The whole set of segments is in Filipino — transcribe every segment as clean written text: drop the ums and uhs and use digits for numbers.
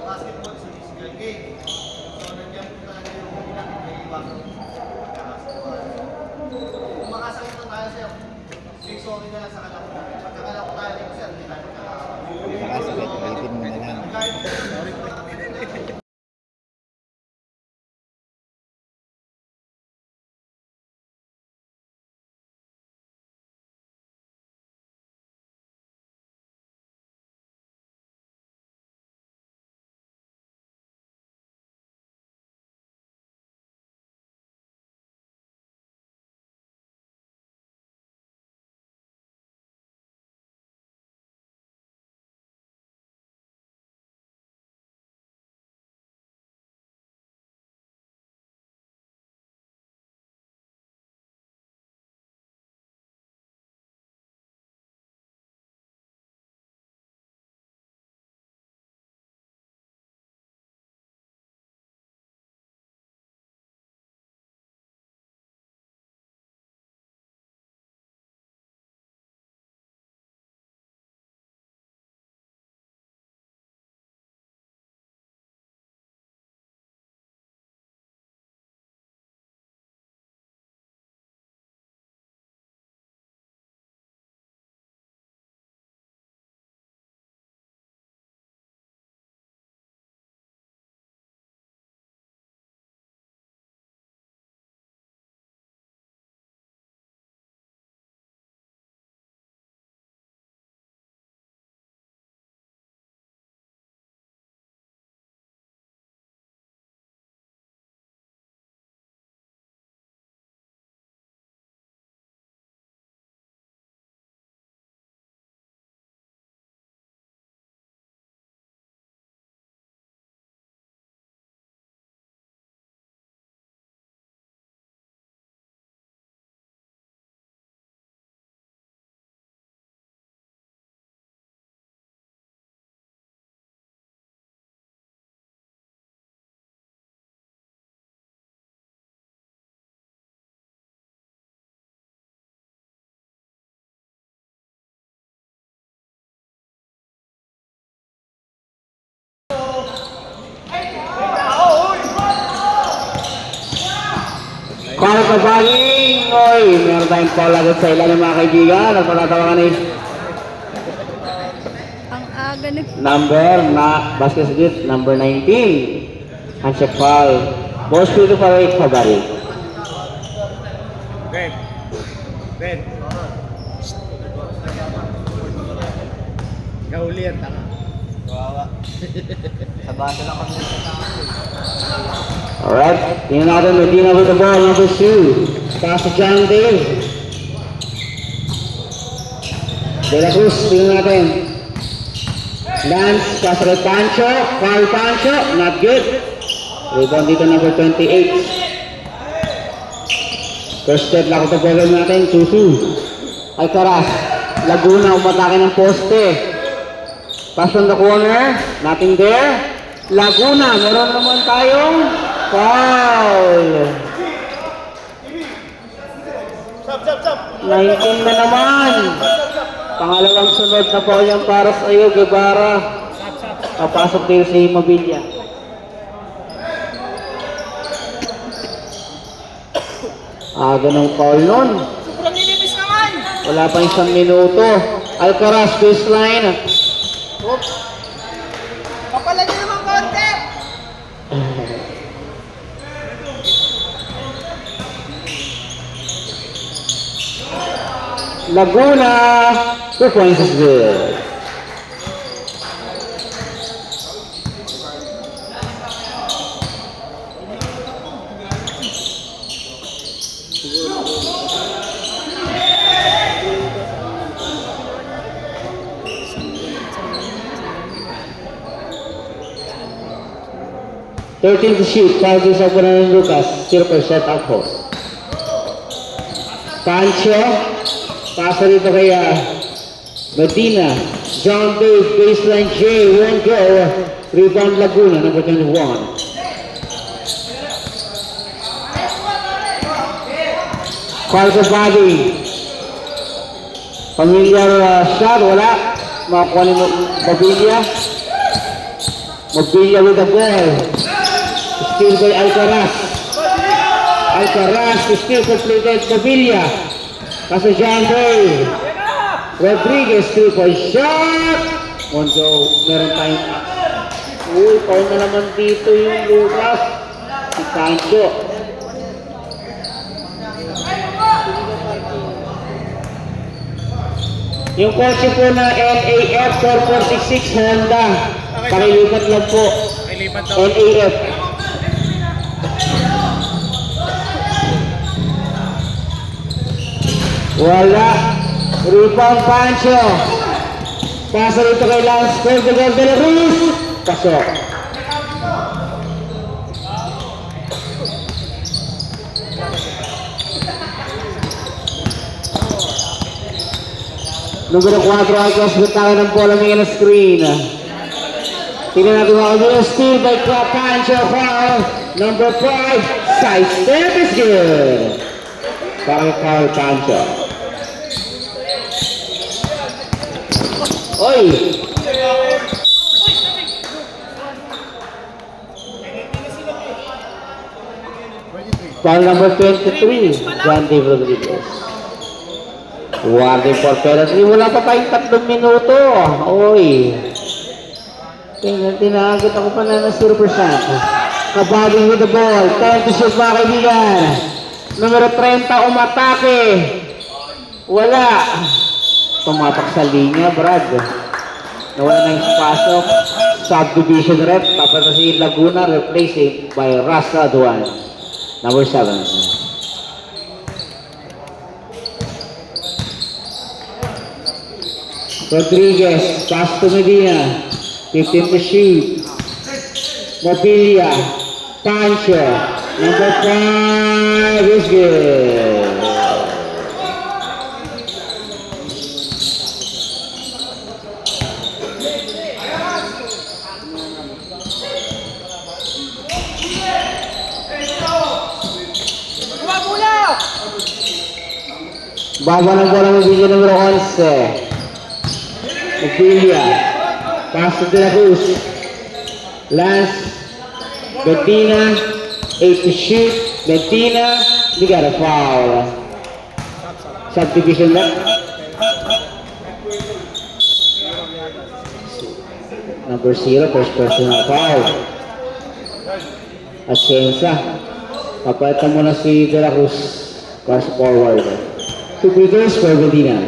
basketball si physical game. So, nandiyan po talaga yung pinag-iwasan ng basketball. Kung makasakit na tayo, sir, say sorry na lang sa kalako natin. Pagkakalako tayo dito, sir, hindi tayo magkakasakit. Makasakit, balikin mo na lang. Para sa baging, oy, meron tayong call agad sa ilalim mga kaibigan. Nagpatatawagan ni Ang aga na. number na basket shoot, number 19. Handshake foul. Most to para Kabari. Ben. Ben. Gauli yan, tanga. Kawawa. Sa basa lang kami sa tao. Alright, tingnan natin, Medina with the ball, number 2. Pass to John Dale. De La Cruz, tingnan natin. Lance, pass to Pancho, foul Pancho, not good. Rebound dito number 28. First step lang ito gagawin natin, Susu. Alcaraz, Laguna, umatake ng poste. Pass on the corner, nothing there. Laguna, meron naman tayong foul. 19 na naman. Pangalawang sunod na foul yan para sa iyo, Guevara. Papasok din si Mobilla. Aga ng foul nun. Sobrang nilibis naman! Wala pa isang minuto. Alcaraz, baseline. Kapalan niyo naman konti! Laguna, 2 points is good. Thirteen to shoot, 5 is open on Lucas, 0% up post. Pancho, pasa dito kay Medina, John Dave, baseline J, won't go. Rebound Laguna, number 21. Call the body. Familiar shot, wala. Makakuha ni Mobilla. Mobilia with the ball. Steal by Alcaraz. Alcaraz, steal completed. Mobilia. Kaso John Ray. Rodriguez, 3-point shot. Mondo, meron tayong... Uy, foul na naman dito yung Lucas. Si Pancho. Yung kotse po na NAF 4466 Honda. Pakilipat lang po. NAF. Wala. Rebound Pancho. Pasa dito kay Lance Cordegal de la Cruz. Pasok. Numero 4 Alcos, butakan ng bola ngayon na screen. Tingnan natin mga kaibigan, steal by Pancho foul. Number 5, side step is good. Para kay Carl Pancho. Oy! Foul number 23, John Dave Rodriguez. Warning for penalty. Wala pa tayong 3 minuto. Oy. Tinagot ako pa na 0%. Kabaging with the ball. Time to shoot mga kaibigan. Numero 30 umatake. Wala. Tumatak sa linya, Brad. Nawala na yung pasok. Subdivision rep. Tapos na si Laguna replacing by Rasta Duan. Number 7. Rodriguez, pass to Medina, 15 to shoot. Mobilia, Pancho, number 5 is good. Baba ng bola Mobilia numero 11. Mobilia, pass to De La Cruz. Lance, Bettina, 8 to shoot. Bettina, we got a foul. Subdivision left. Number 0, first personal foul. Ascensa. Papalitan mo na si De La Cruz. Pass forward. 2 meters for Bettina.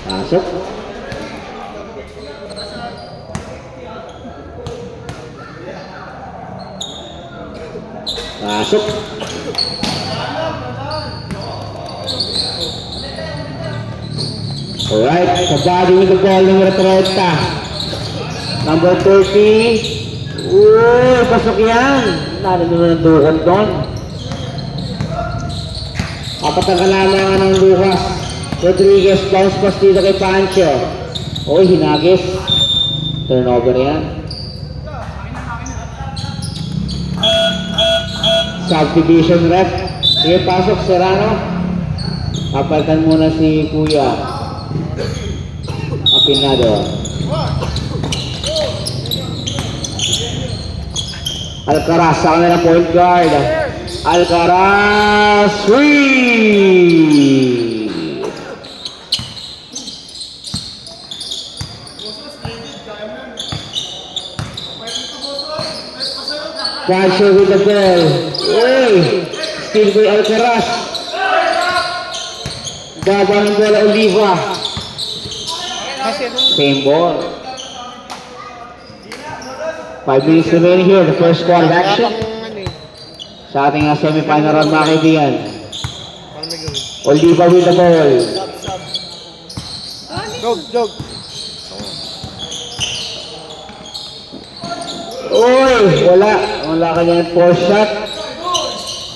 Pasok. Pasok. Alright, kabady with the ball, numero 30. Number 30. Uy, pasok yan. Nalo naman ang dukot doon. Apat ang kalamangan ng Lucas. Rodriguez, bounce pass dito kay Pancho. Uy, hinagis. Turnover yan. Subdivision rep. Sige, pasok, Serrano. Kapalitan muna si Kuya. Apinado. Alcaraz, sa kanila point guard. Alcaraz, free! Pancho with the ball. Uy! Steal by Alcaraz. Baba ng bola Oliva. Same ball. 5 minutes remaining here, the first quarter action. Sa ating semi-final round mga kaibigan. Oliva with the ball. Jog. Uy! Wala kanya ng 4 shot.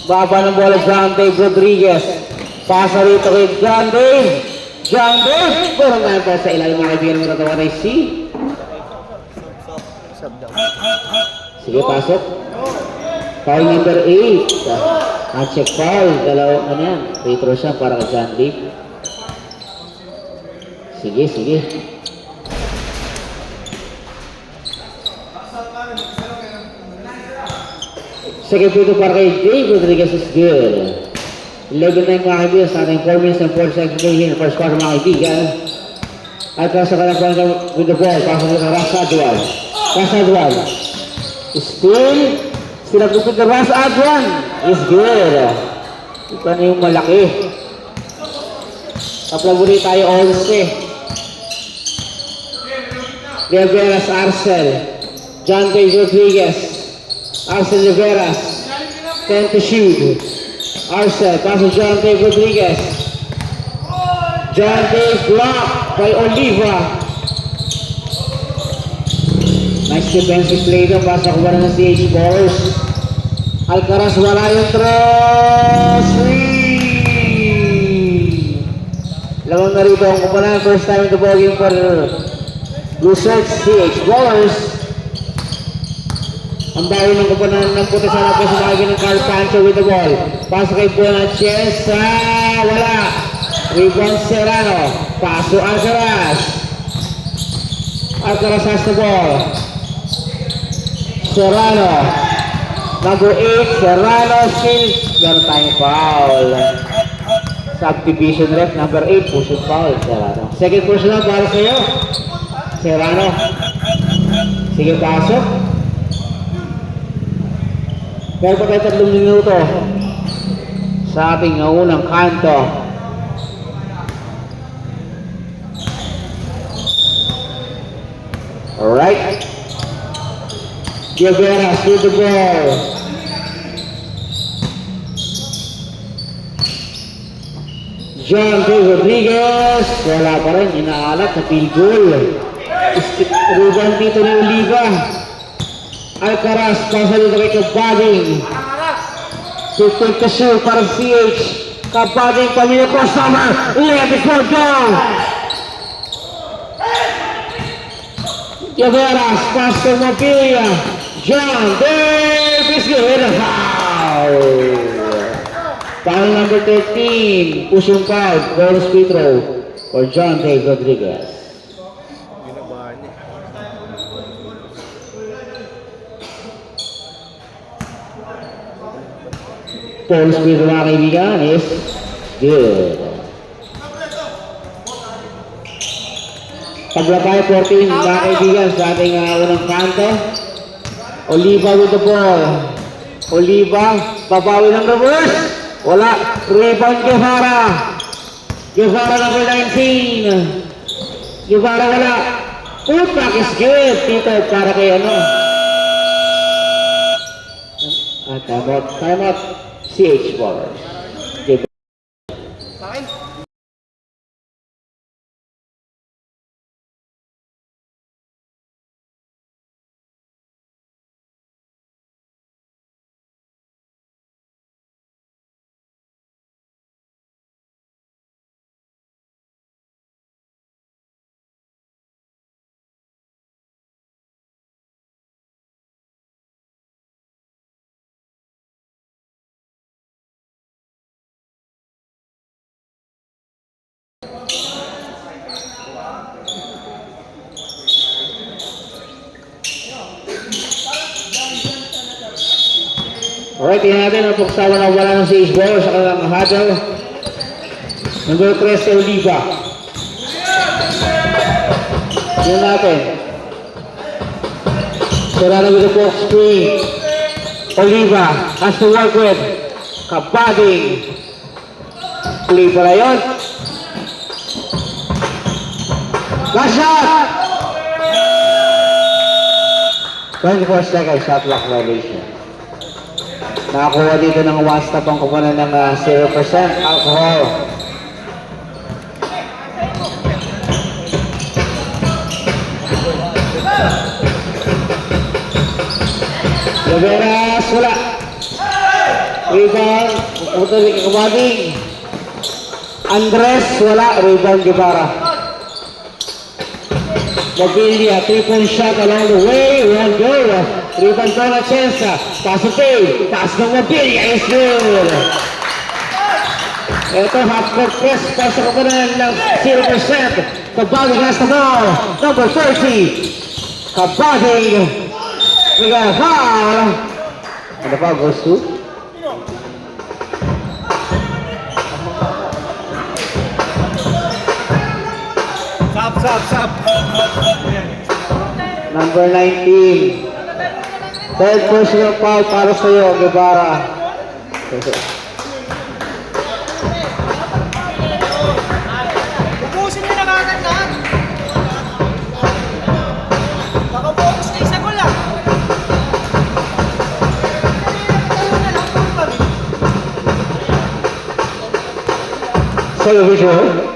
Baba ng bola John Dave Rodriguez. Pasa rito kay John Dave. John Dave! Pero nga pa sa ilalim mga kaibigan mo natawa na C. Sige, pasok. Foul number 8. Check foul. Dalawang ano yan. Free throw siya para kay John Dave. Sige, sige. Second free throw para kay Dave Rodriguez is good. 11-9 mga kaibigan sa ating 4 minutes and 4 seconds here in the first quarter mga kaibigan. At sa kanyang point with the ball, pasok dito Ras Adwan. Ras Adwan. Still nagtutog na Ras Adwan. Is good. Ito na yung malaki. Kaplaguri tayo also. Riveras Arcel. John Dave Rodriguez. Arcel Riveras. 10 to shoot. Arcel, pasok John Dave Rodriguez. John Dave blocked by Oliva. Nice defensive play doon. Pasok ko ng CH Ballers. Alcaraz wala yung throw. Swing! Lamang na rito ang kumpanan. First time in the ball game for Blue Shirts, CH Ballers. Ang bawi ng kumpanan ng puti sana po sa mga ng Carl Pancho with the ball. Pasok kay Bonaches. Wala. Rebound Serrano. Paso Alcaraz. Alcaraz has the ball. Serrano. Number 8, Serrano still. Meron tayong foul. Subdivision ref, number 8, push foul. Serrano. Second personal para sa'yo. Serrano. Sige, pasok. Pero pa tayo 3 minuto sa ating unang kanto. Alright. Guevara with the ball. John Dave Rodriguez. Wala pa rin. Inaalat na field goal. Rebound dito ni Oliva. Alcaraz. Pasa dito kay Kabading. 15 to shoot para CH. Kabading pamilya ko. Summer. Let it go. Guevara, Pastor Mopilia, John Davis, good, foul. Foul number 13, pushing foul, bonus free throw for John Dave Rodriguez. Bonus free throw mga kaibigan is good. Paglapay 14 mga kaibigan sa ating unang kanto. Oliva with the ball. Oliva, babawi ng reverse. Wala. Rebound Guevara. Guevara number 19. Guevara wala. Putback is good. Dito para kay ano. Time out. CH Ballers. Alright, tingnan natin ang pagsawa na wala ng CH Ballers sa kanilang huddle. Number 3, Oliva. Tingnan natin. Serrano with the box screen. Oliva has to work with Kabading. Play pala yun. Last shot! 24 seconds shot clock violation. Nakakuha dito ng one-stop ang kukunan ng 0% alcohol. Riveras, wala. Rebound, pupunta ni Kabading. Andres, wala. Rebound, Guevara. Mobilia, 3-point shot along the way. One goal. Rebound ko na Chensa. Paso Tay. Taas ng Mabilia. Is good. Ito, half-court press. Paso ko na ng 0%. Kabaging has the ball. Number 30. Kabaging. We got a foul. And the foul goes to Sub. number 19. Third personal foul para sa iyo, Guevara. Ubusin niyo na agad lahat. Nakapokus na isa ko lang. Sa'yo, visual.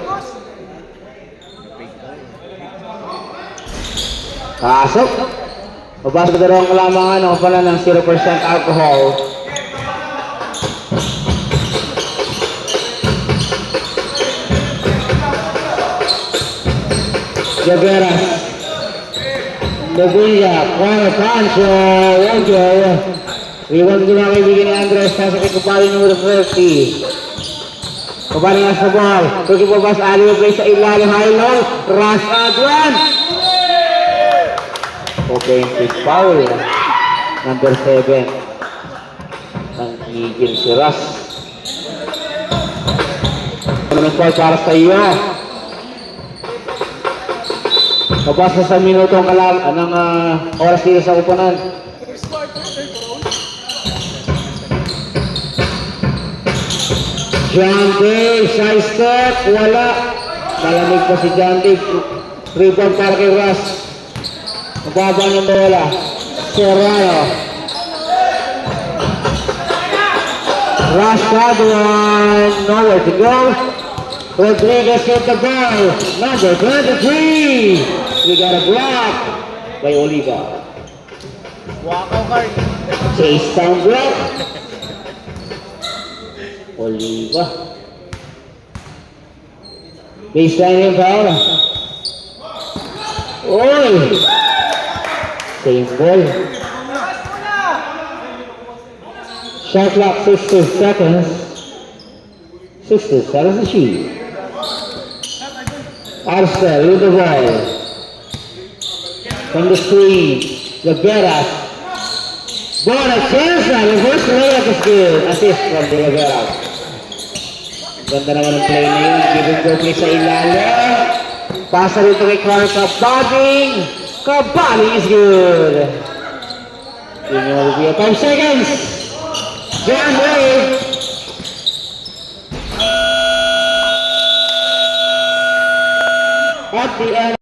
Pasok. Mabasa ka dalawang kalamangan o pala ng 0% alcohol. Jagera. Mabilia. Juan Pancho. Wonjo. Iwan ko na kaibigan ni Andres. Pasok kay Kupali number 30. Kupali nga sa ball. Tuki po ba sa alley play sa ilalim. High low. Rush out one. Offensive foul. Number 7. Ang higil si Russ. Ano foul para sa iyo? Mabasa sa minutong ng oras dito sa upunan. John Day, side step, wala. Malamig pa si John Day. Rebound para kay Russ. Mababa ng bola. Serrano. Rush shot one. Nowhere to go. Rodriguez with the ball. Number 23. We got a block by Oliva. Wakaw card. Chase down block. Oliva. Baseline yung foul. Oy! Same ball. Shot clock 60 seconds. 60 seconds to shoot. Arcel with the ball. From the screen. Laveras. Bola Chensa. Reverse layup is good. Assist from the Laveras. Ganda naman ang play na yun. Give and go play sa ilalim. Pasa rito kay Clark Kabaging. Kabaging is good. Yun yung review. 5 seconds. John Ray. At the end.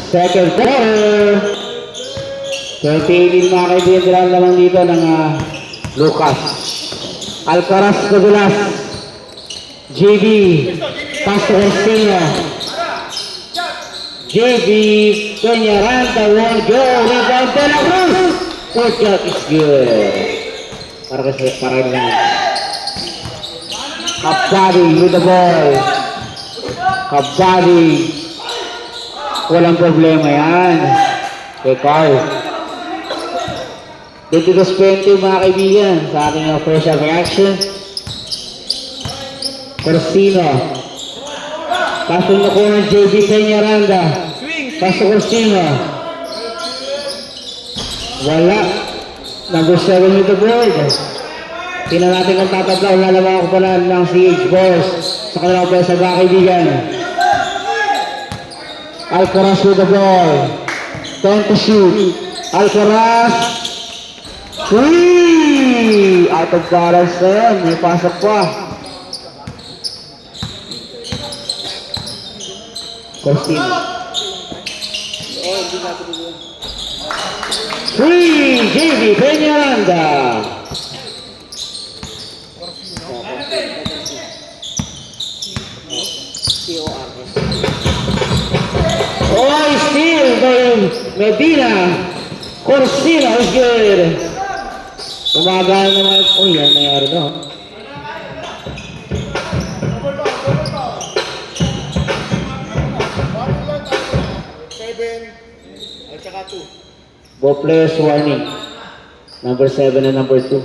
Second quarter. 28 mga kaibigan, dalawa lamang dito ng Lucas. Alcaraz Cagulas. JB. Pastor Espino. JB. Peñaranda. One go. Rebound. De La Cruz. Fourth shot is good. Para lang. Kabadi with the ball. Kabadi. Walang problema yan. Kay Carl. 22-20 mga kaibigan sa aking first half reaction. Corsino. Pasok na ko ng JB Peñaranda. Pasok Corsino. Wala. Number 7 with the board. Tingnan natin kung tatabla. Lalaman ko pala ng CH Boys sa kanilang pwesa mga kaibigan. Alcaraz with the ball. 10 to shoot. Alcaraz. 3! Out of balance na yan. May pasok pa. Cortino. 3! JV Peñaranda. Oh, steal by Medina. Corsino is good. Gumagana naman. Oh, yan nangyari doon. Both players warning. Number 7 and number 2.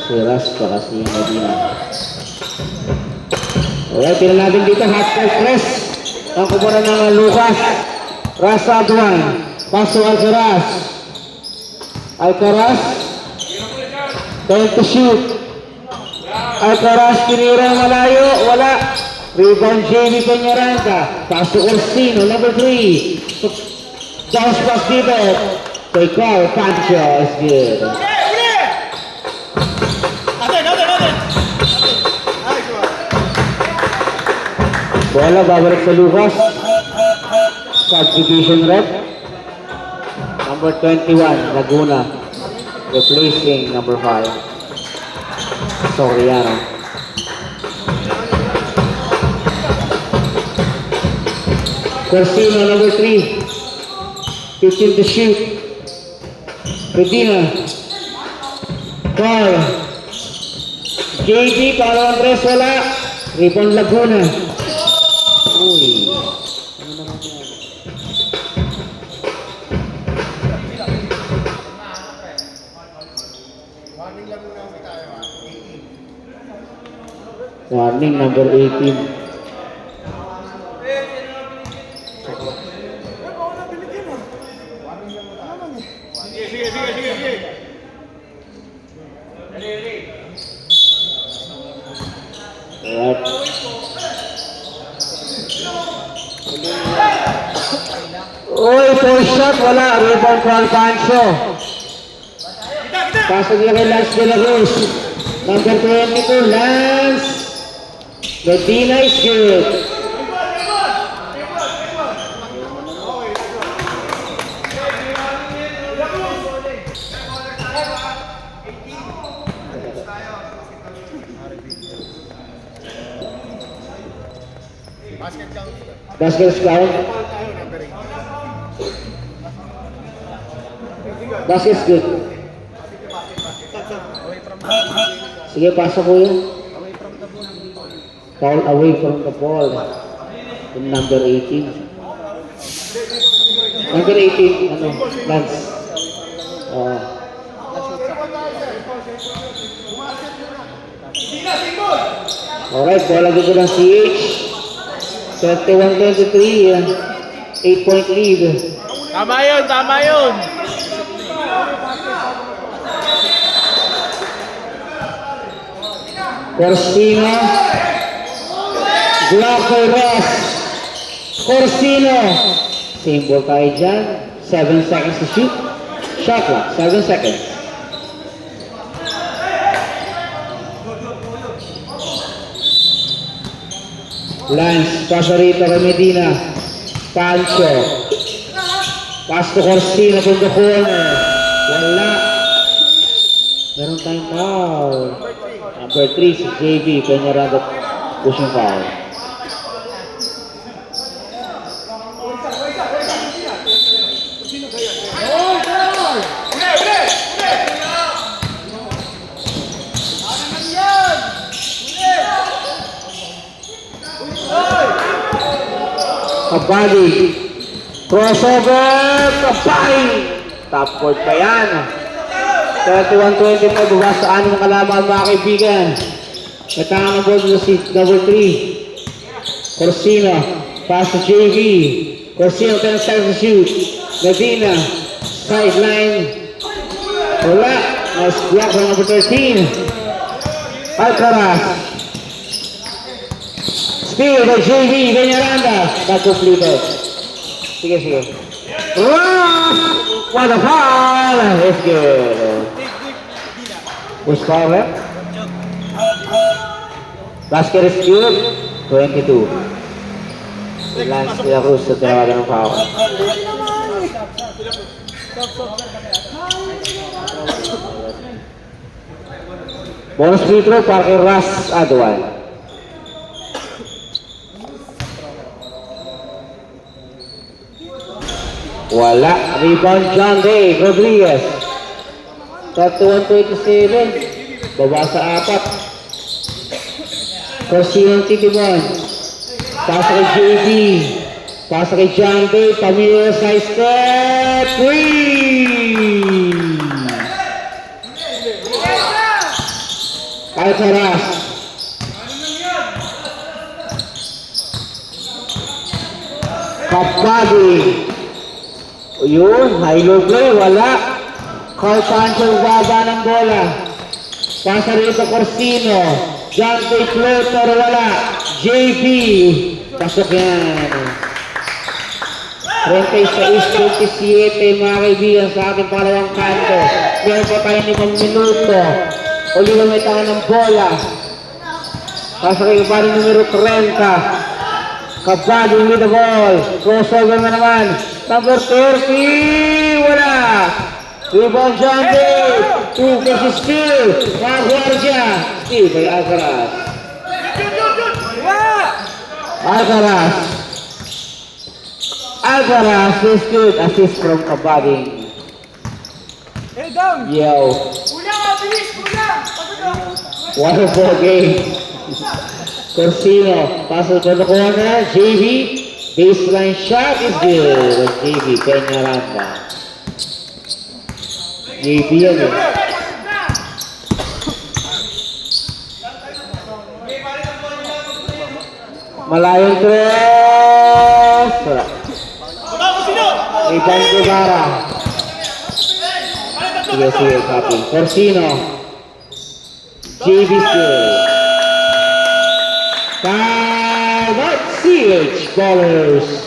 Si Ras tsaka si Medina. Alright, tingnan natin dito. Hot court press. Ang kumura ng Lucas. Ras Adwan. Paso Alcaraz. Alcaraz. 10 to shoot. Alcaraz tinira malayo. Wala. Rebound JV Peñaranda. Paso Orsino. Number 3. Bounce pass dito. Kay Carl Pancho is good. Bola babalik sa Lucas. Substitution rep. Number 21, Laguna. Replacing number 5. Soriano. Corsino, number 3. 15 to shoot. Medina. Carl. JB, para Andres, wala. Rebound Laguna. Uy. Ano naman yan? Warning number 18. Alright. Uy, full shot, wala. Rebound from Pancho. Pasok niya kay Lance De La Cruz. Number 22, Lance. Medina is good. Basket scout. Basket good. Sige, pasok ko yun. Foul away from the ball. In number 18. Number 18, ano, Lance. Alright, bola dito ng CH. 21-23, 8-point lead. Tama yun, tama yun. Corsino. Block by Ross. Corsino. Same ball tayo dyan. 7 seconds to shoot. Shot clock, 7 seconds. Lance, pasa rito kay Medina. Pancho. Pass to Corsino from the corner. Wala. Meron tayong foul. Number 3 si JV. Peñaranda pushing foul. Kabali. Crossover. Kabali. Top court pa yan. 31-25. Bukas sa anong kalaban mga kaibigan. Natangan ang ball si number 3. Corsino. Pass to JV. Corsino 10 seconds to shoot. Medina. Sideline. Wala. Nice block from number 13. Alcaraz. Steal by JV, Peñaranda. Not completed. Sige, sige. Ross! What a foul! It's good. Who's power? Basket is good. 22. Lance de la Cruz sa tinawagan ng foul. Bonus free throw para kay Ras Adwan. Wala. Rebound John Day Rodriguez. 31-27. Baba sa 4. Corsino Titibon. Pasa kay JB. Pasa kay John Day. Pamilya sa step 3. Alcaraz. Kapagi. O yun, high-low play, wala. Carl Pancho baba ng bola. Pasa rito Corsino. John Day floater, wala. JB. Pasok yan. 36-27 mga kaibigan sa ating pangalawang kanto. Meron pa tayo 5 minuto. Oliva may tayo ng bola. Pasa kay Kabali numero 30. Kabali with the ball. Crossover na naman. Number 30. Wala. Rebound John Day. 2 versus 2. Mga guardia. Steve by Alcaraz. Alcaraz. Alcaraz is good. Assist from Kabali. Hey, down! Yo. Kulang, bilis! Kulang! Wonderful game. Corsino, pass to the corner. JV, baseline shot is good. JV, Peñaranda. JV yan eh. Malayong tres. Ivan Guevara. Sige, sige, copy. Corsino. JV good. Time out, CH Ballers.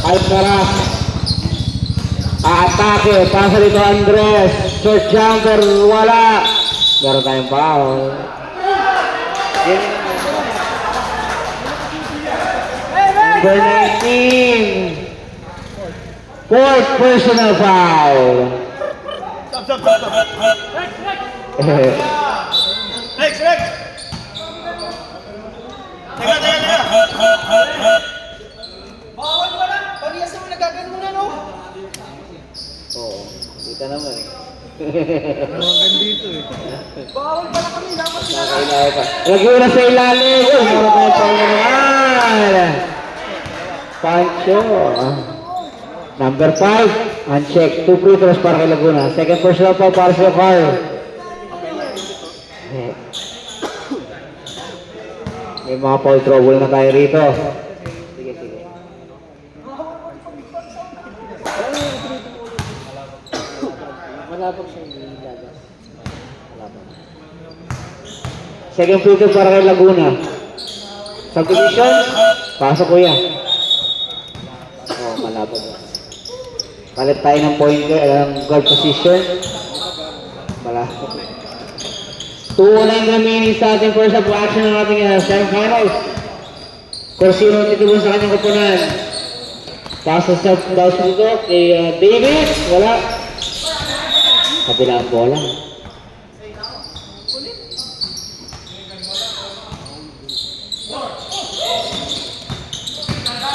Alcaraz. Aatake. Pasa dito Andres. Short jumper. Wala. Meron tayong foul. Number 19. Fourth personal foul. Next, next! Teka. Bawal pa lang. Parehas naman nagagano muna, no? Oo, kita naman. Bawal pa lang kami. Dapat sila. Nakailangan pa. Laguna sa ilalim. Uy, meron tayong foul na naman. Pancho. Number 5. Uncheck. 2 free throws para kay Laguna. Second personal foul para sa Carl. May mga foul trouble na tayo rito. Sige. Malapag siya ilagas. Malapag. Second free throw para kay Laguna. Subdivision. Pasok kuya. Oh, malapag. Palit tayo ng pointer, guard position. Malapag. 2-9 remaining sa ating first half action ng ating semifinals. Corsino titulong sa kanyang kapunan. Pasa sa bounce dito kay Davis. Wala. Kabila ang bola.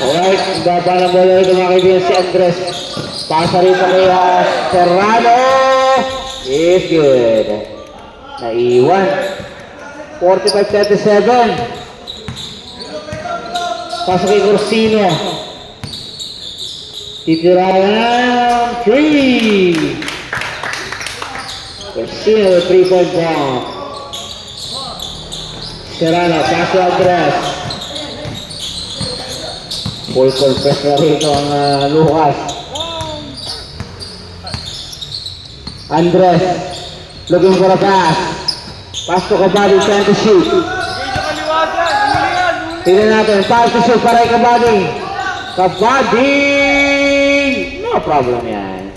Alright, baba ng bola ito mga kaibigan si Andres. Pasa rito kay Serrano. Is good. Naiwan. 45-37. Pasa kay Corsino. Titirayan 3. Corsino with 3-point bomb. Serrano, paso Andres. Full confess na rito ang Lucas. Andres. Looking for a pass. Pass to Kabady, trying to shoot. Tignan natin, pass to shoot para kay Kabady. Kabady! No problem yan.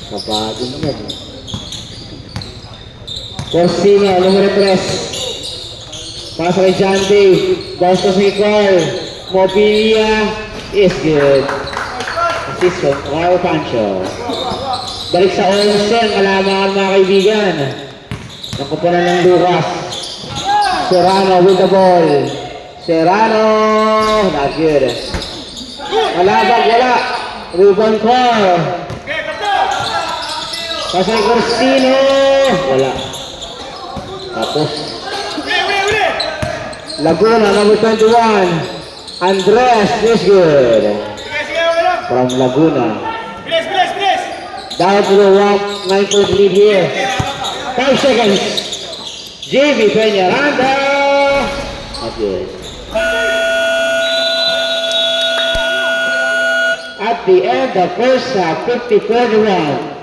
Kabady yan. Corsino, numero 3. Pass kay John Dave. Bounce to si Carl. Mobilia is good. Assist from Carl Pancho. Balik sa Olsen, kalamangan mga kaibigan. Nakupunan ng Lucas. Serrano with the ball. Serrano, not good. Malabag, wala. Ruben Cor. Pasay Corsino. Wala. Tapos. Laguna, number 21. Andres is good. From Laguna. Down to the 9-point lead here. 5 seconds. JV Peñaranda. Not good. At the end of first half, 50-41.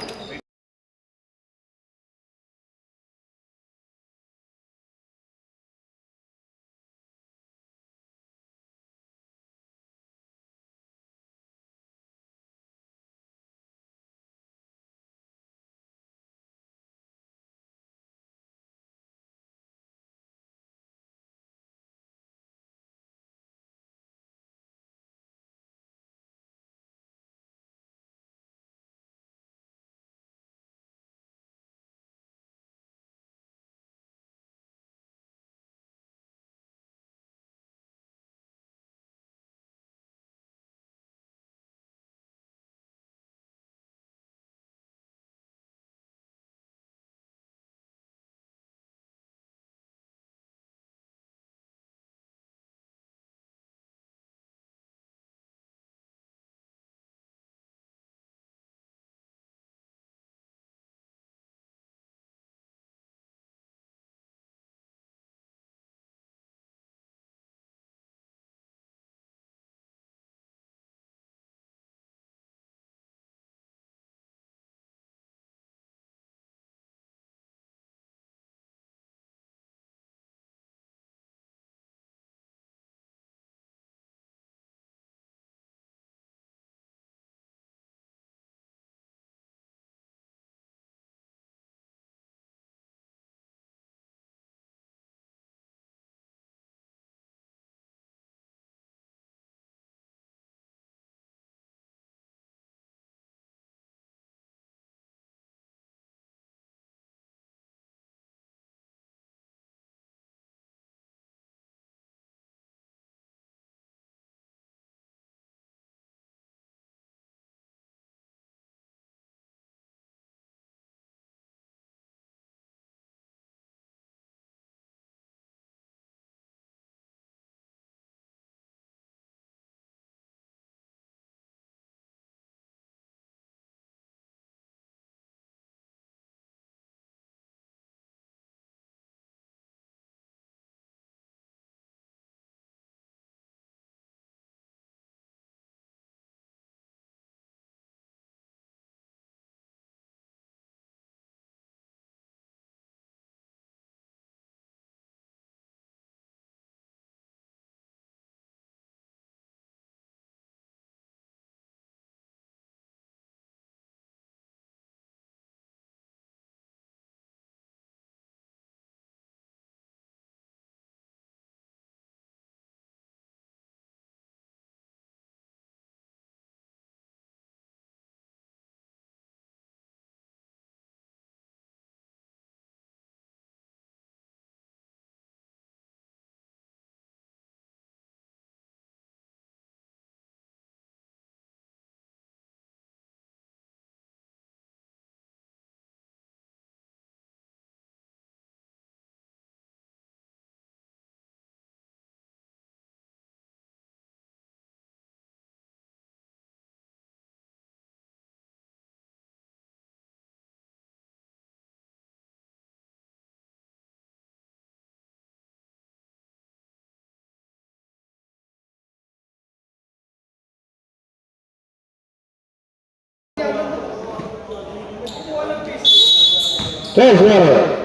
Treasure.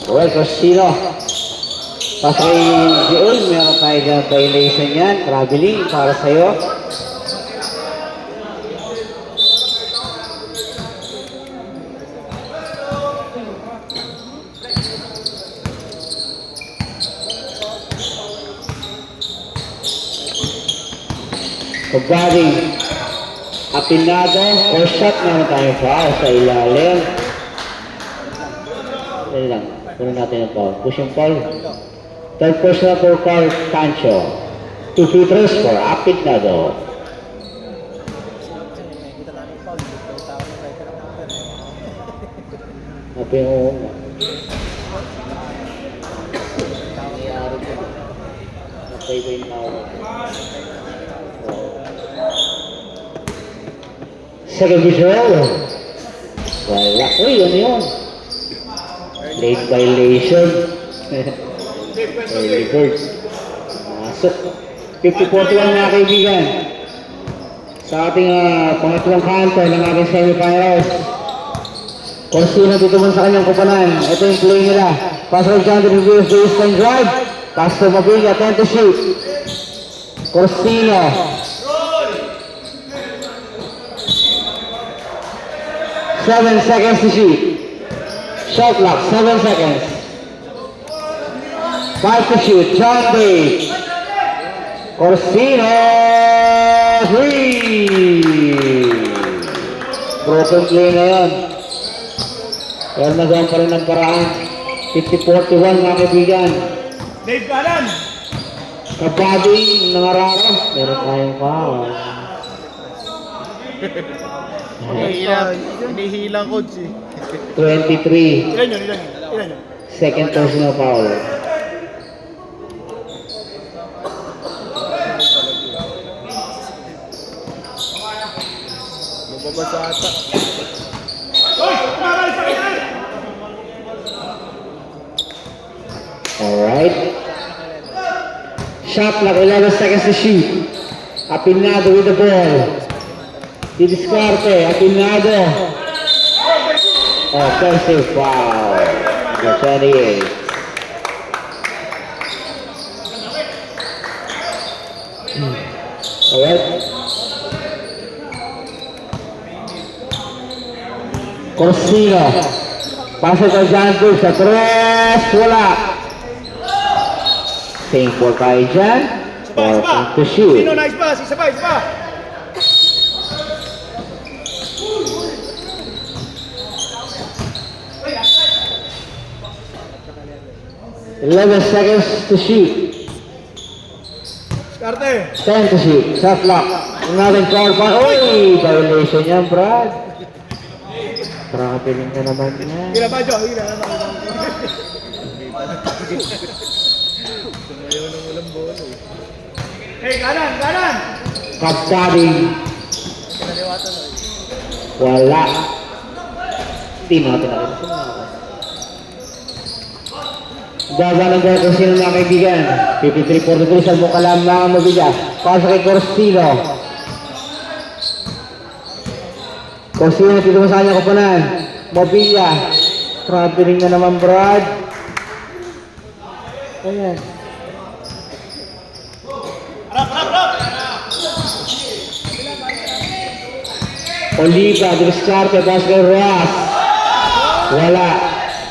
Well, Costino. Pas kay Joel, meron tayo dyan violation yan. Traveling para sa'yo. Pagbaring apinado or shot naman tayo foul sa ilalim. Dali lang. Puno natin ang foul. Push yung foul. Third personal for Carl Cancho. 2 free throws for apinado. Happy yung una. Nangyayari ko. Napay ba yung tawag? Second visual. Wala. Uy, ano yun? Late violation. Early bird. Masok. 50-41 mga kaibigan. Sa ating pangatlong kanto ng ating semifinals. Corsino dito man sa kanyang kupanan. Ito yung play nila. Pascal Chandler reveals the baseline drive. Castro Mabilla, attempt to shoot. Corsino. Seven seconds to shoot. Shot clock, 7 seconds. 5 to shoot. John Day. Corsino. 3. Broken play na yun. Pero nagawa pa rin ng paraan. 50-41 mga kaibigan. Dave Galan! Kabading nangararo. Meron tayong foul. Hinihilang coach eh. 23. Ilan yun? Second personal foul. Lumabas ata. Alright. Shot clock, 11 seconds to shoot. Apinado with the ball. Didiskarte, Apinado. Offensive foul. Number 28. Alright. Corsino. Pasa kay John Cruz sa 3. Wala. Same for kay John. 4 points to shoot. Nice pass, isa pa. 11 seconds to shoot. Karte! 10 to shoot. Shot clock. Another foul pa. Uy! Violation yan, Brad. Traveling na naman yan. Hila pa, Joe. Hila. Sumayaw ng walang bola eh. Hey, kanan! Kaptaring. Kinaliwatan mo. Wala. Hindi natin nakita. Daga ng gaya kung sino mga kaibigan. 53-43 sa mukha lang mga mabigas. Pasa kay Corsino. Corsino dito sa kanya kapanan. Mobilla. Traveling na naman, Brad. Ayan. Oliva, Diliscarte, pasa kay Roas. Wala.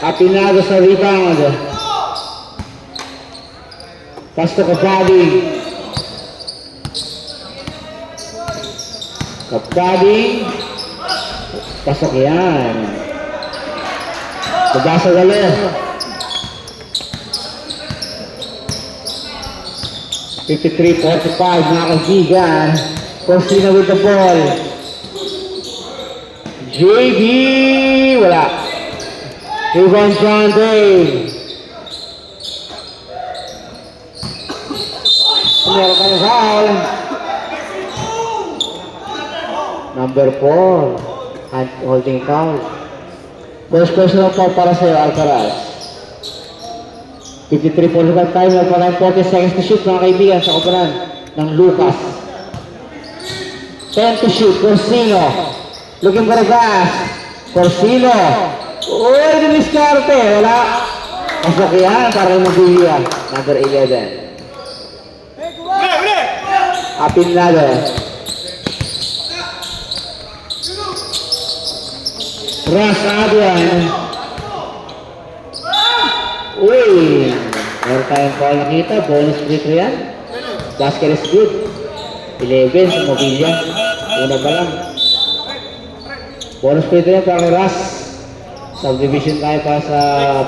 Apinado sa rebound. Pasto Kapdading. Pasok yan. Pagasa galo. .53-45 mga kaibigan. Corsino with the ball. JB. Wala. Rebound John Day. Meron kayo foul. Number 4. Hand holding foul. First personal foul para sa'yo, Alcaraz. 53-45 time. Nagpapalay 40 seconds to shoot mga kaibigan sa kumpanan ng Lucas. 10 to shoot. Corsino. Looking for the pass. Corsino. Uy, diniskarte. Wala. Pasok yan para Mobilia. Number 11. Apinado. Ras Adrian. Uy. Meron tayong call nakita. Bonus free throw yan. Basket is good. 11 sa Mobilia. Una pa lang. Bonus free throw yan para Ras. Subdivision tayo pa sa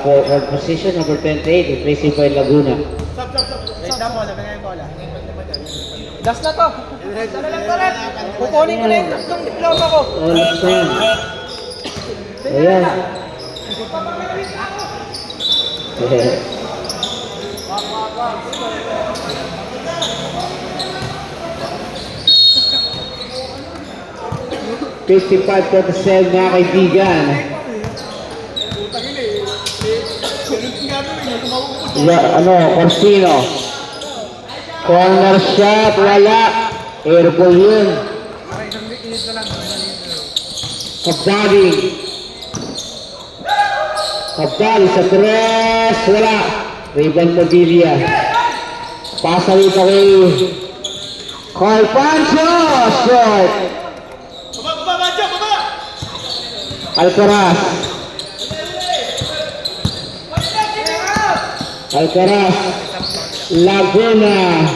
forward position. Number 28. Replace by Laguna. Das na to. Sana lang tarat. Kukunin ko na yung tatlong diploma ko. All time. Ayan. $55.7 mga kaibigan. Corsino. Corner shot, wala. Airball yun. Kabdali. Kabdali sa tres, wala. Rebound Mobilia. Pasa rito kay Carl Pancho. Shot. Alcaraz. Alcaraz. Laguna.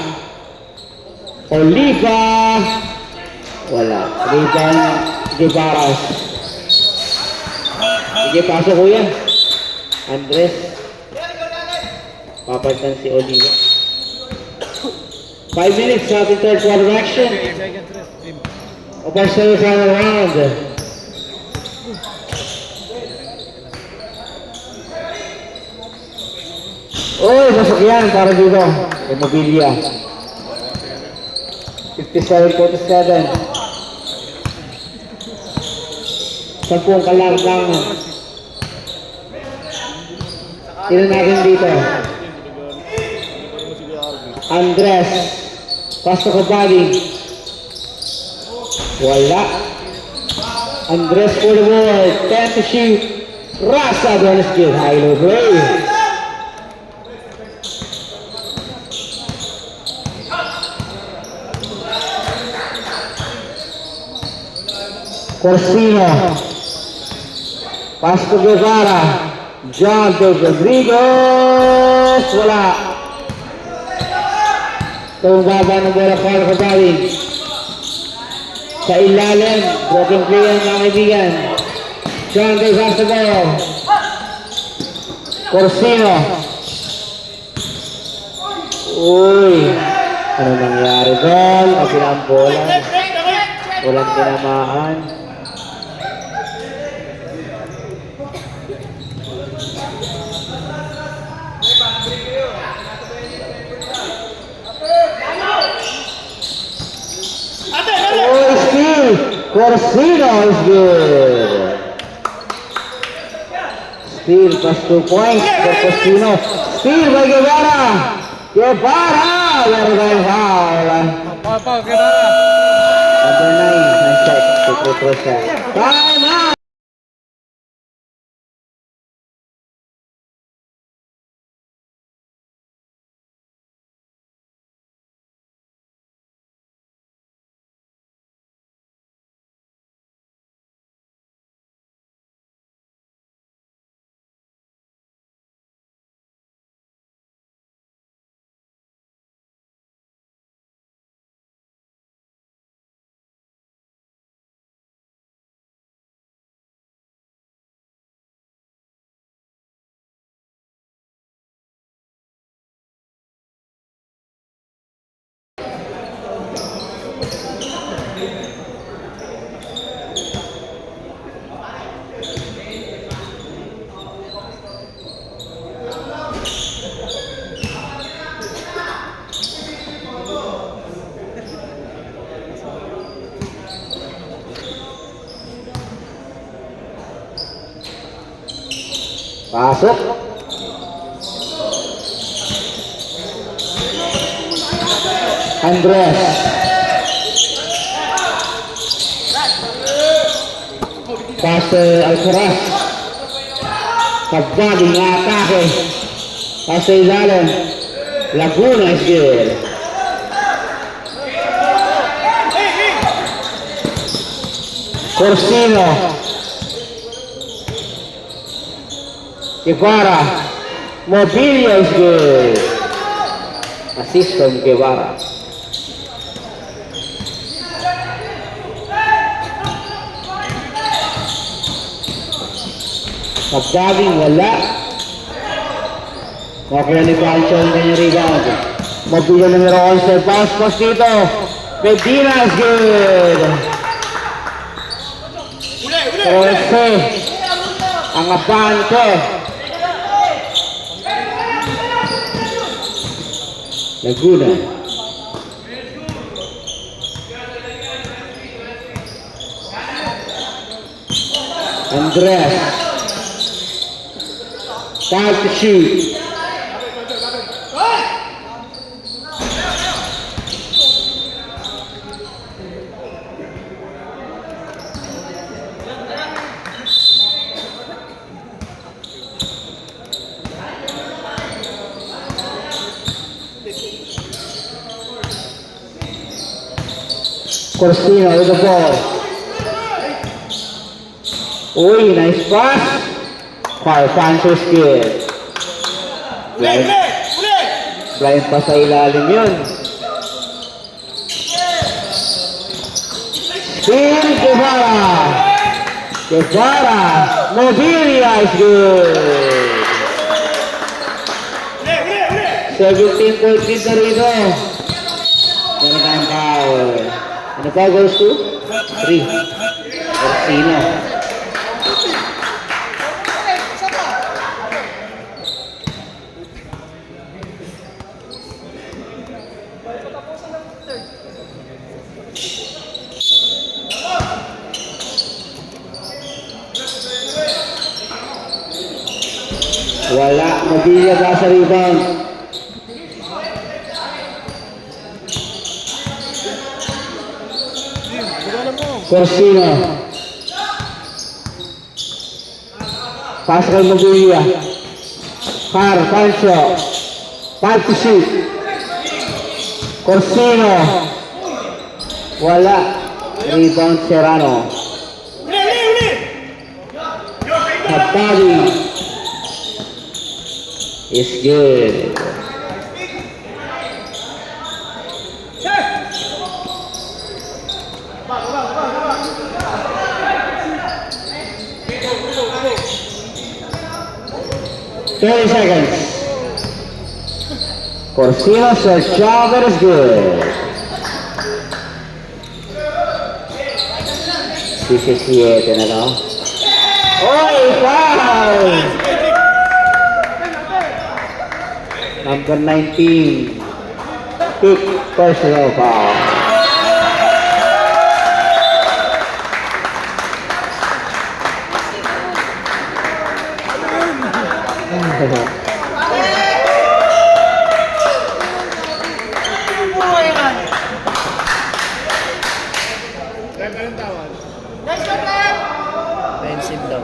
Oliva. Wala. Rebound Guevaras. Sige, pasok ko yan. Andres. Papalitan si Oliva. 5 minutes sa ating third quarter action. Of our semi-final round. Uy, masok yan para dito. Mobilia. 57-47. 10 kalang lang. Sino natin dito? Andres. Pasto ko body. Wala. Andres for the ball. 10 to shoot. Rasa bonus kill. High-low play. Corsino. Pasto Guevara. John De Rodriguez. Wala. Tumababa ng bola para Kabali. Sa ilalim. Broken play yan mga kaibigan. John De Rodriguez. Corsino. Uy. Ano nangyari doon? Kapila ang bola. Walang tinamaan. Corsino is good. Steal plus 2 points for Corsino. Steal by Guevara. Guevara! Meron tayong foul. Foul, Guevara. Number 9. Nice shot. Time out! Pasok. Andres. Pastor Alcaraz. Kabaging atake. Pastor Ilalim. Laguna is good. Corsino. Guevara. Mobilia is good. Assist from Guevara. Pagdaging wala. Makuha ni Pancho ang kanyang rebound. Mabila numero 11. Pass dito. Medina is good. 13. Ang abante. Laguna. Andres. Time to shoot. Corsino with the ball. Uy, nice pass. Far Pancho's good. Blind pa sa ilalim yun. Steve Guevara. Guevara. Mobilia is good. 17 points na rito. Meron tayong foul. Ano pa goes to? 3. Corsino. Wala, Mobilia ba sa rebound? Corsino. Pass kay Mobilia. Car, Pancho. 5 to shoot. Corsino. Wala. Rebound Serrano. Habari is good. Thirty seconds. Corsino says job that is good. 17 na no? Oy, foul! Number 19. Kick personal foul. Offensive daw.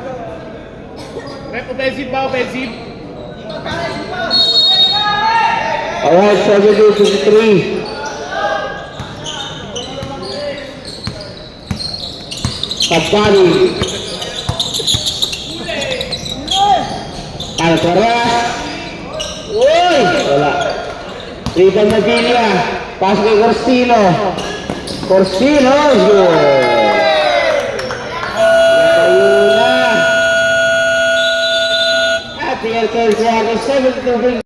Offensive ba? Offensive? Alright, 72-53. Pagpali. Alcaraz. Uy! Wala. Rebound Mobilia. Pass kay Corsino. Corsino is good. Ayun na. At the LKL 7-2.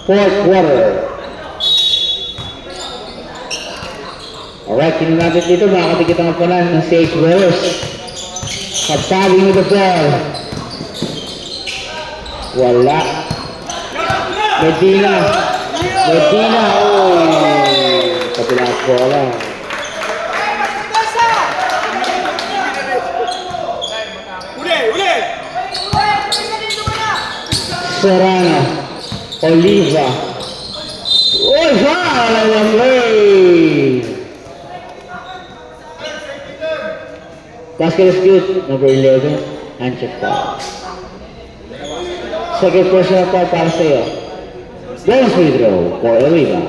Fourth quarter. Alright, tingnan natin dito. Makakatikit ang kapanan ng CH Warriors. Kapaging with the ball. Wala. Medina. Medina. Oh. Kapilas bola. Serrano. Oliva. Oh, foul! Ang play. Basket is good. Number 11. Handshake foul. Second personal foul para sa'yo. Bonus free throw for Oliva.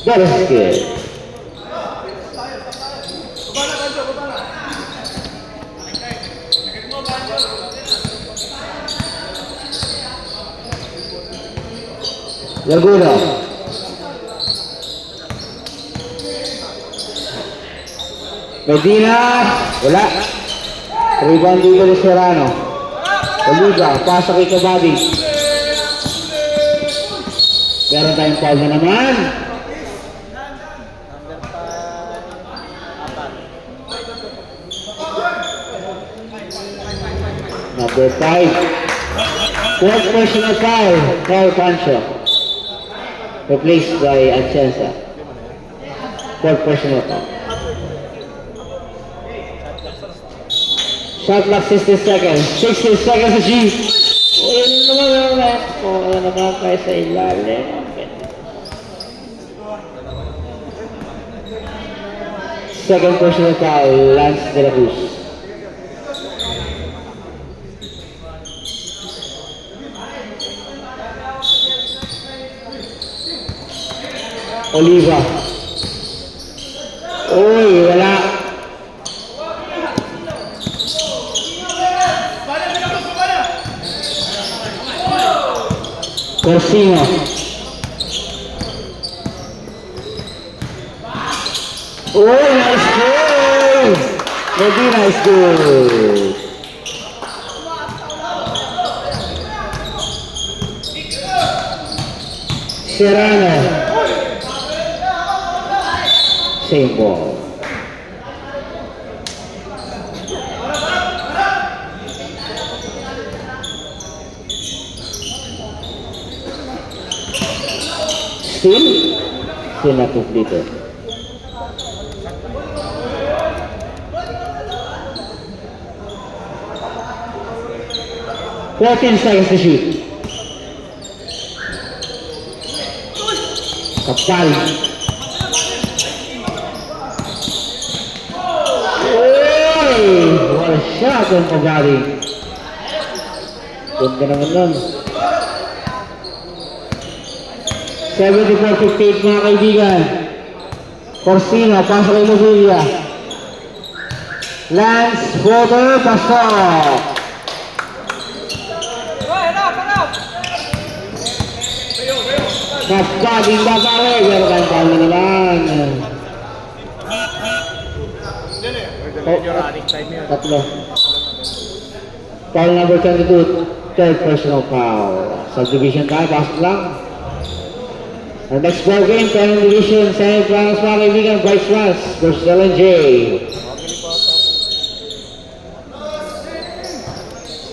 That is good. Laguna. Medina. Wala. Rebound dito ni Serrano. Oliva. Pasa kay Kabadi. Meron tayong foul na naman. Number 5. Fourth personal foul. Foul Pancho. Replaced by Atienza. Fourth personal foul. Shot clock 60 seconds. 60 seconds to shoot. Ano naman kayo sa ilalim. Second personal foul. Lance De La Cruz. Oliva. Uy, wala. Corsino. Uy, nice goal. Medina is good. Serrano. Same ball. Still not completed. Fourteen seconds to shoot. Kapal. What a shot on Pagari. Ganda naman nun. 74-58 mga kaibigan. Corsino, pasok kay Mobilia. Lance, Porter, pasok. Kapaging Bagari. Pero tayong paano na naman. Tatlo. Foul number 22, third personal foul. Subdivision tayo, pasok lang. Our next ball game, Penang Division, semi-finals mga kaibigan, Bright Swans versus LNJ.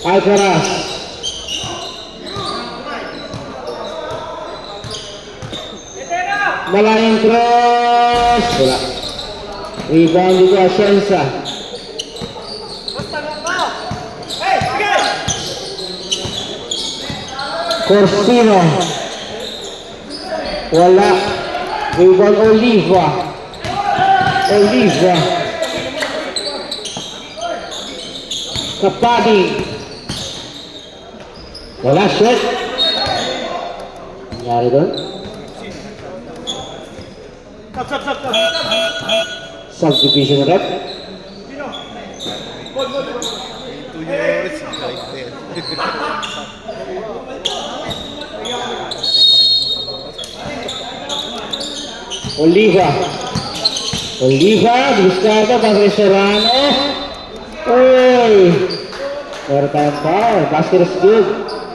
Alcaraz. Malayang cross. Wala. Rebound dito, Atienza. Corsino. Wala. Rebound Oliva. Oliva. Kapadi. Wala, shot. Nangyari doon? Subdivision rep. Oliva. Oliva, buscada para Serrano. Uy! Meron tayong foul. Basket is good.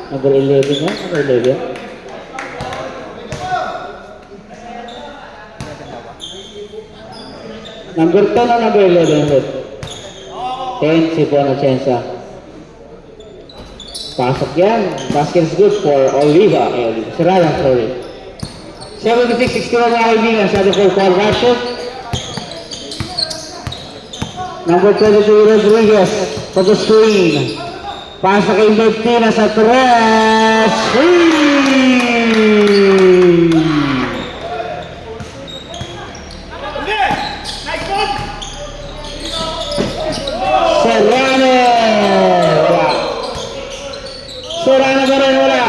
Number 11 nga? Number 11? Number 10 o number 11? 10 si Bonachensa. Pasok yan. Basket is good for Oliva. Sirala, sorry. 76-61 na kaibigan sa ating foul action. Number 22, Rodriguez for the screen. Pasa kay Medina sa 3. Serrano! Wala. Serrano ba rin? Wala.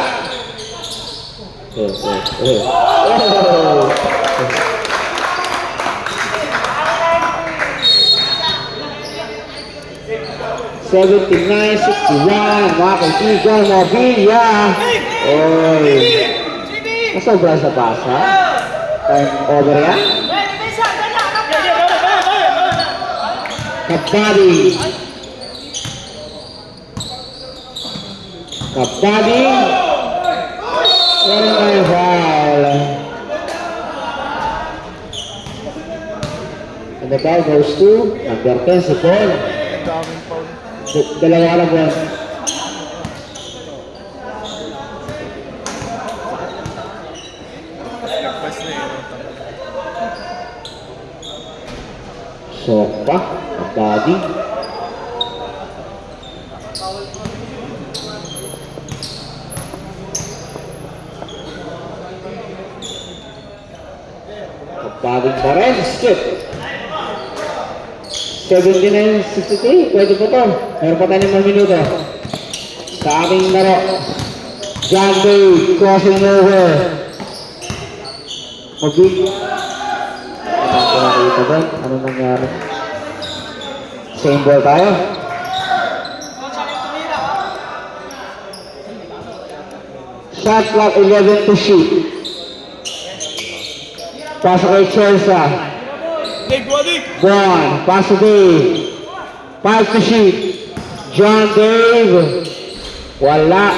Oh. 79-61, mga kaibigan, Mobilla. Oy. Masobra sa pasa. Time over yan. Kabadi. Kabadi. Wala na yung foul. And the ball goes to number 10 si Paul. Daming foul. Dalawa ka na po. Nagpas na yun. Sopa, Kabadi. Kabadi pa rin, skip. 79-63, pwede po to. Meron pa tayo 5 minuto. Sa ating laro. John Day, crossing over. Mabig. Ano ko nakita ba? Ano nangyari? Same ball tayo. Shot clock 11 to shoot. Pasok kay Chelsea. One, pass to Dave. 5 to shoot. John Dave. Wala.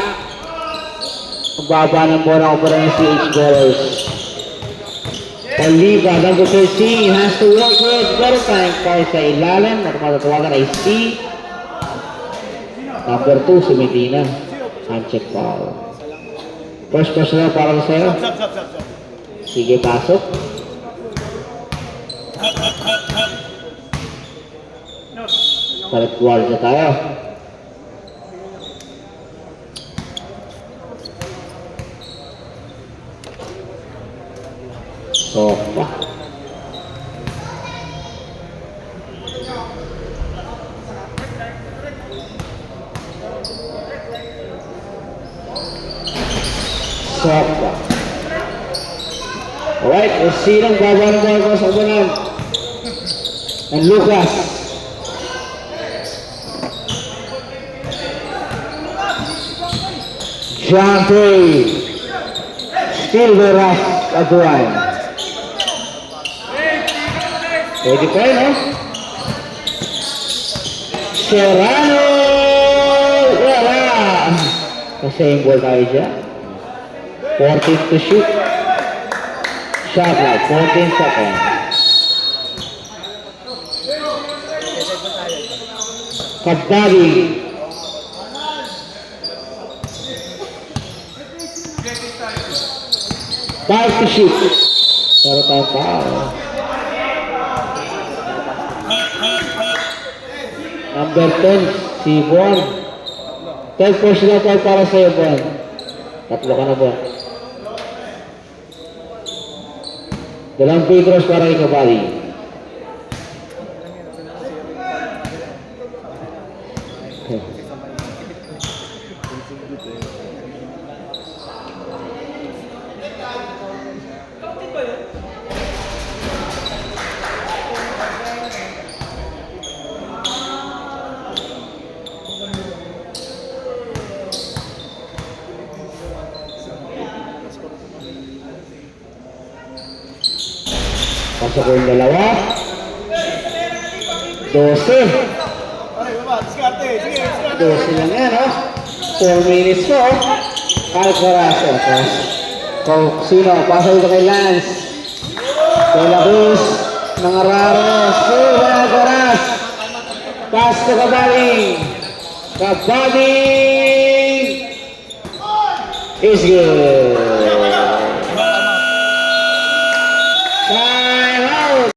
Magbaba ng bola ko pa rin si H. Goals. Oliva, number 13, has to work with better time para sa ilalim at matatawagan ay C. Number 2, si Medina. Uncheck foul. First personal para sa'yo. Sige, pasok. Palit wall na tayo. Sopa. Sopa. Alright, let's see ng baba ng ball ko sa upunan. And Lucas. John Gray. Still the rush again. Pwede pa yun, eh? Serrano! Wala! Kasi yung ball tayo dyan. 14 to shoot. Shot like 14 seconds. Kabadi. Five to shoot. Pero tayo foul. Number 10, si Bon. 10 personal foul para sa'yo, Bon. Tatlo ka na, Bon. Dalawang free throws para kay Kabadi. Pasok ko yung dalawa. 12. 12 lang yan, oh. 4 minutes ko. Alcaraz. Kung sino, pasa dito kay Lance. Kay Lacruz. Nangararo. Alcaraz. Pass to Kabaling. Kabaling is good. Time out.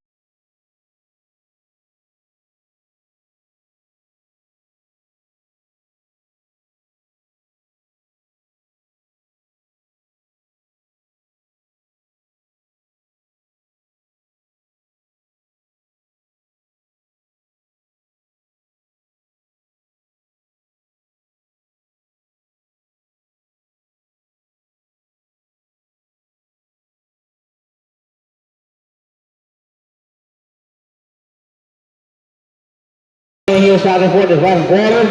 Here sa ating 41 quarter.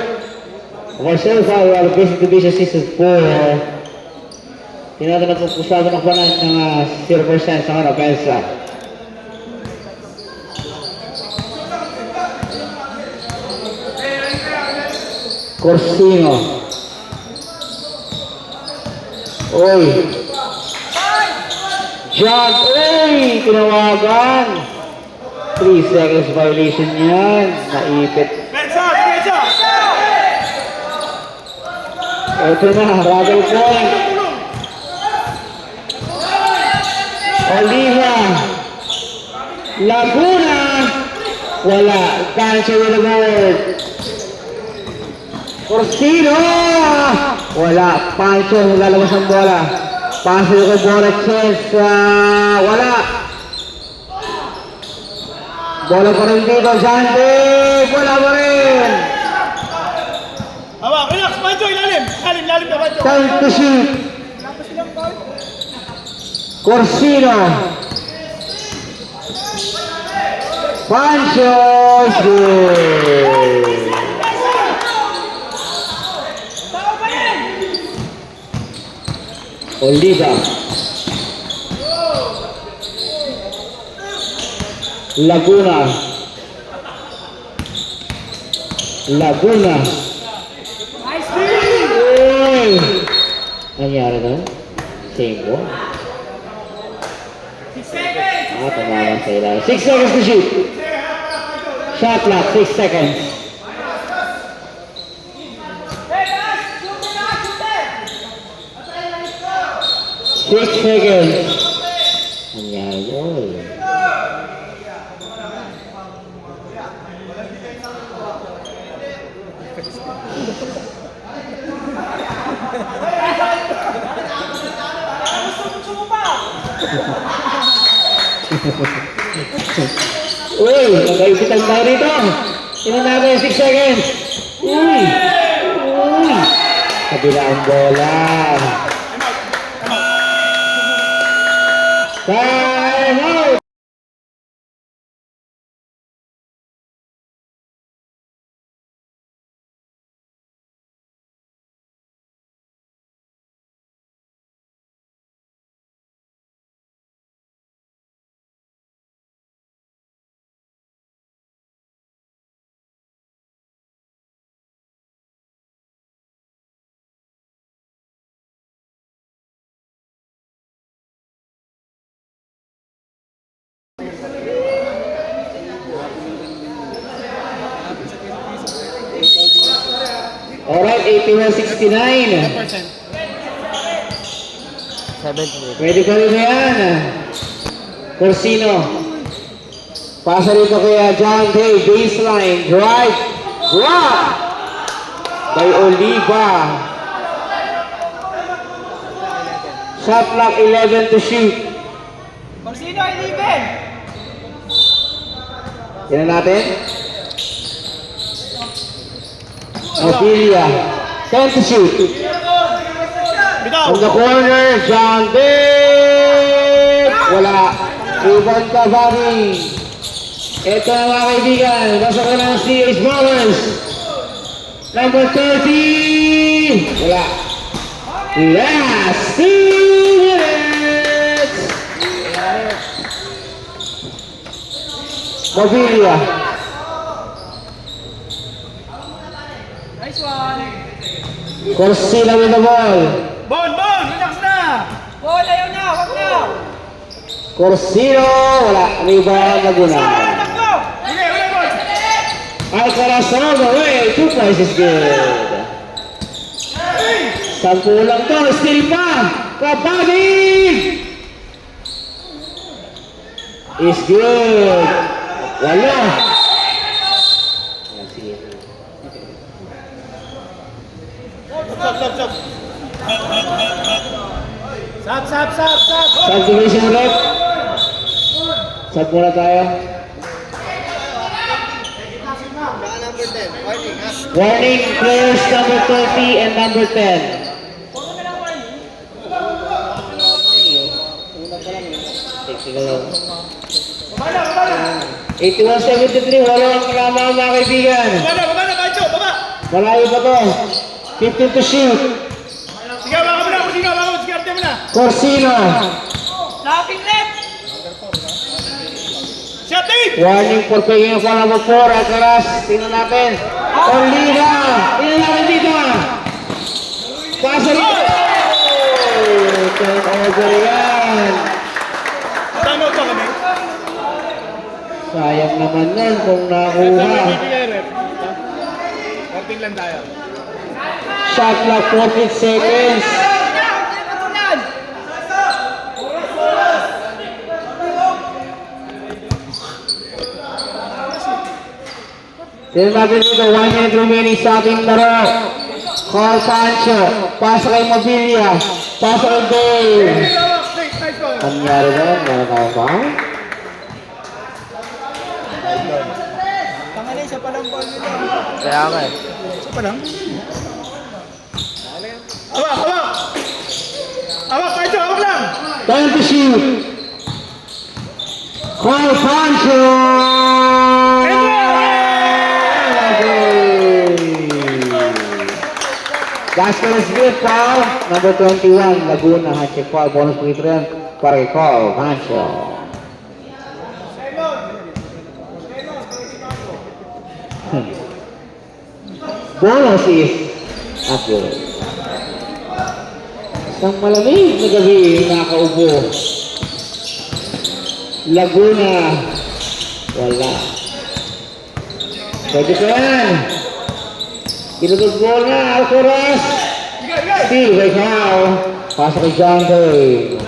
Marcel Fowler, allocation to base assistant for tinatanong kung kusama ng panan ng 0% sa kanang pensa. Corsino. Oy. John, oy! Tinawagan. 3 seconds violation yan. Naipit. Ito na, rubber point. Oliva. Laguna. Wala. Cancer with the board. Corsino. Wala. Pancho. Lalabas ang bola. Pancho kay Borexes. Wala. Bola pa rin dito, Jante! Bola pa rin! Hawa, relax, Pancho, ilalim! Ilalim na, Pancho! Time to shoot! Corsino! Pancho! Shoot! Oliva! Laguna. Laguna. Uy! Nangyari na? Same ball. 6 seconds! Tamaman sa ilalim. 6 seconds to shoot. Shot clock, 6 seconds. 6 seconds. Nangyari yun. Uy, nagkaipitan tayo rito. Tingnan natin 6 seconds. Uy! Uy! Kabila ang bola. Time out! Alright, 81-69. 70. Pwede ka rin na yan. Corsino. Pasa rito kaya John Day. Baseline. Drive. Drop. By Oliva. Shot clock 11 to shoot. Corsino, 11! Tignan natin. Ophelia. 10 to shoot. From the corner, John Day. Wala. Ivan Cavani. Ito na mga kaibigan. Nasa ko ng CH Bowers. Number 30. Wala. Last 2 minutes. Ophelia. Nice one! Corsino with the ball. Bon, relax na! Bon, ayaw na, wag na! Corsino, wala. Rebound, Laguna. Takbo! Sige, uli, Bon! Alcaraz all the way. 2 points is good. 10 lang to. Still pa. Kapagig! Is good. Wala. Sige. Sap! Subdivision ulit. Sub muna tayo. Saka number 10. Warning ha. Warning, players number 30 and number 10. Technical. 81-73, wala ang kalama mga kaibigan. Baba, Pancho, baba! Malayo pa to. 15 to shoot. Sige, baka mo na, sigarte mo na! Corsino. Lapping left! Shot deep! Warning for picking up on number 4. Alcaraz. Tingnan natin. Olina. Tingnan natin dito. Pasa rito. Turnover yan. Tama ba kami? Sayang naman nun kung nakuha. Konting lang tayo. Shot clock 14 seconds. Tingnan natin dito, 1 minute remaining sa ating laro. Call Pancho, pasa kay Mobilia, pasa kay Dave. Ang nangyari ba? Meron tayo ba? Pangalay, siya palang ball nila. Kaya nga eh. Siya palang? Awak! Awak, Pancho, awak lang! Time to shoot. Call Pancho! Basket is good, foul. Number 21, Laguna, hat-trick foul. Bonus point rin para kay Call Pancho. Bonus is not good. Isang malamig na gabi nakaubo. Laguna, wala. Pwede pa yan. Pinutog ball na, Alcaraz. Steve, kay foul. Pasok kay John Day.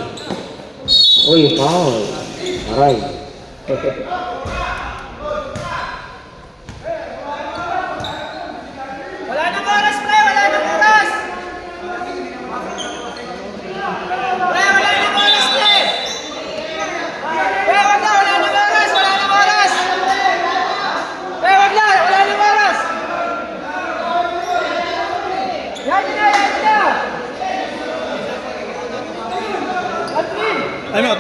Uy, foul. Aray. Wala nang oras, pre! Wala nang oras! Pre, wala nang oras, pre! Pre, wag na! Wala nang oras! Wala nang oras! Pre, wag na! Wala nang oras! Yan na! Time out!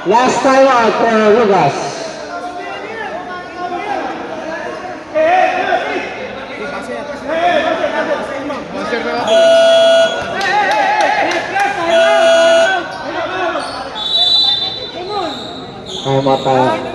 Last time out for Rugas. Time out tayo.